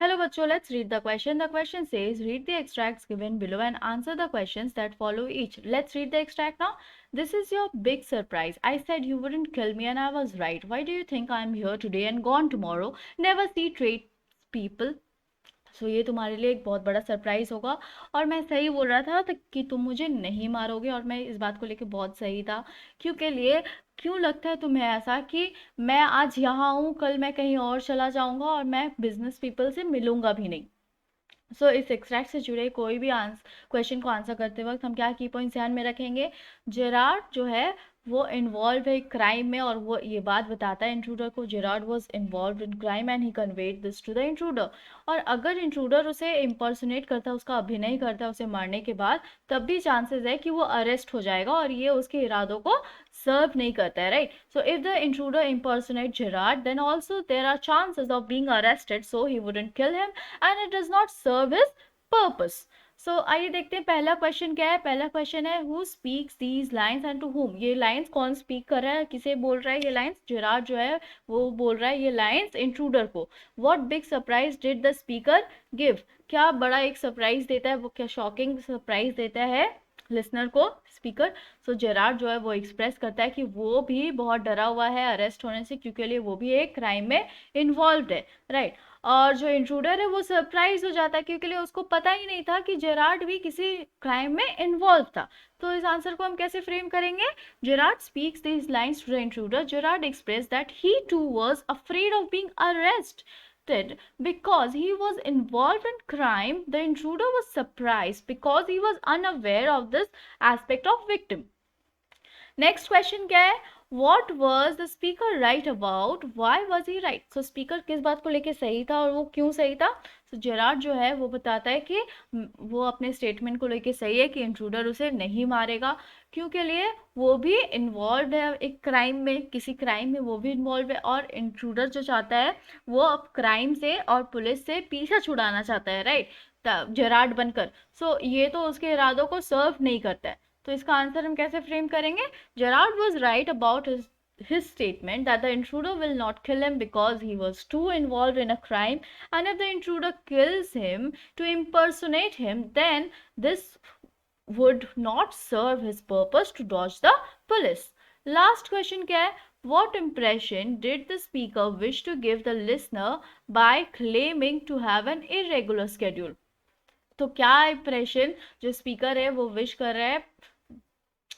Hello बच्चों, let's read the question. The question says, read the extracts given below and answer the questions that follow each. Let's read the extract now. This is your big surprise. I said you wouldn't kill me and I was right. Why do you think I'm here today and gone tomorrow? Never see traits people. ये तुम्हारे लिए एक बहुत बड़ा surprise होगा। और मैं सही बोल रहा था कि तुम मुझे नहीं मारोगे, और मैं इस बात को लेके बहुत सही था। क्यों लगता है तुम्हें ऐसा कि मैं आज यहाँ हूँ, कल मैं कहीं और चला जाऊंगा और मैं बिजनेस पीपल से मिलूंगा भी नहीं। इस एक्सट्रैक्ट से जुड़े कोई भी क्वेश्चन को आंसर करते वक्त हम क्या की पॉइंट्स ध्यान में रखेंगे। जेरार्ड जो है वो इन्वॉल्व है क्राइम में, और वो ये बात बताता है इंट्रूडर को, Gerard was involved in crime and he conveyed this to the intruder. और अगर इंट्रूडर उसे इम्पर्सोनेट करता है, उसका अभिनय करता है उसे मारने के बाद, तब भी चांसेस है कि वो अरेस्ट हो जाएगा और ये उसके इरादों को सर्व नहीं करता है, right. So if the intruder impersonate Gerard, then also there are chances of being arrested, so he wouldn't kill him and it does not serve his purpose. आइए देखते हैं पहला क्वेश्चन क्या है। पहला क्वेश्चन है, who speaks these lines and to whom. ये lines कौन स्पीक कर रहा है, किसे बोल रहा है ये लाइन्स? जेरार्ड जो है वो बोल रहा है ये लाइन्स इंट्रूडर को। What big surprise did the speaker give. क्या बड़ा एक सरप्राइज देता है वो, क्या शॉकिंग सरप्राइज देता है लिसनर को स्पीकर। जेरार्ड जो है वो एक्सप्रेस करता है कि वो भी बहुत डरा हुआ है अरेस्ट होने से, क्योंकि लिए वो भी एक क्राइम में इन्वॉल्व है, राइट। और जो इंट्रूडर है वो सरप्राइज हो जाता है, क्योंकि लिए उसको पता ही नहीं था कि जेरार्ड भी किसी क्राइम में इन्वॉल्व था। तो इस आंसर को हम कैसे फ्रेम करेंगे? Gerard speaks these lines to the intruder. Gerard expressed that he too was afraid of being arrested because he was involved in crime. The intruder was surprised because he was unaware of this aspect of victim. Next question क्या है? What was the speaker right about? Why was he right? speaker किस बात को लेके सही था और वो क्यों सही था? जेरार्ड जो है वो बताता है कि वो अपने स्टेटमेंट को लेके सही है कि इंट्रूडर उसे नहीं मारेगा, क्योंकि लिए वो भी इन्वॉल्व है एक क्राइम में, किसी क्राइम में वो भी इन्वॉल्व है, और इंट्रूडर जो चाहता है वो अब क्राइम से और पुलिस से पीछा छुड़ाना चाहता है, राइट, जेरार्ड बनकर। ये तो उसके इरादों को सर्व नहीं करता है। तो इसका आंसर हम कैसे फ्रेम करेंगे? Gerard was right about his statement that the intruder will not kill him because he was too involved in a crime, and if the intruder kills him to impersonate him, then this would not serve his purpose to dodge the police. Last question क्या है? What impression did the speaker wish to give the listener by claiming to have an irregular schedule? तो क्या impression जो speaker है वो wish कर रहा है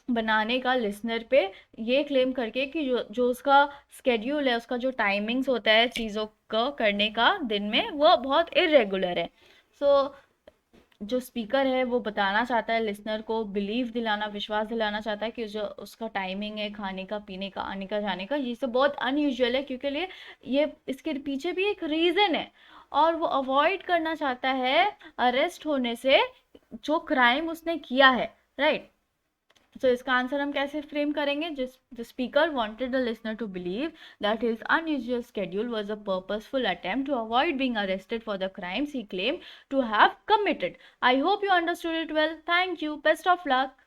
बनाने का लिसनर पे, ये क्लेम करके कि जो उसका स्केड्यूल है, उसका जो टाइमिंग्स होता है चीज़ों को करने का दिन में, वो बहुत इरेगुलर है। जो स्पीकर है वो बताना चाहता है लिसनर को, बिलीव दिलाना, विश्वास दिलाना चाहता है कि जो उसका टाइमिंग है खाने का, पीने का, आने का, जाने का, ये सब बहुत अनयूजुअल है, क्योंकि लिए ये इसके पीछे भी एक रीज़न है, और वो अवॉइड करना चाहता है अरेस्ट होने से जो क्राइम उसने किया है, राइट। इसका आंसर हम कैसे फ्रेम करेंगे? The speaker wanted the listener to believe that his unusual schedule was a purposeful attempt to avoid being arrested for the crimes he claimed to have committed. I hope you understood it well. Thank you. Best of luck.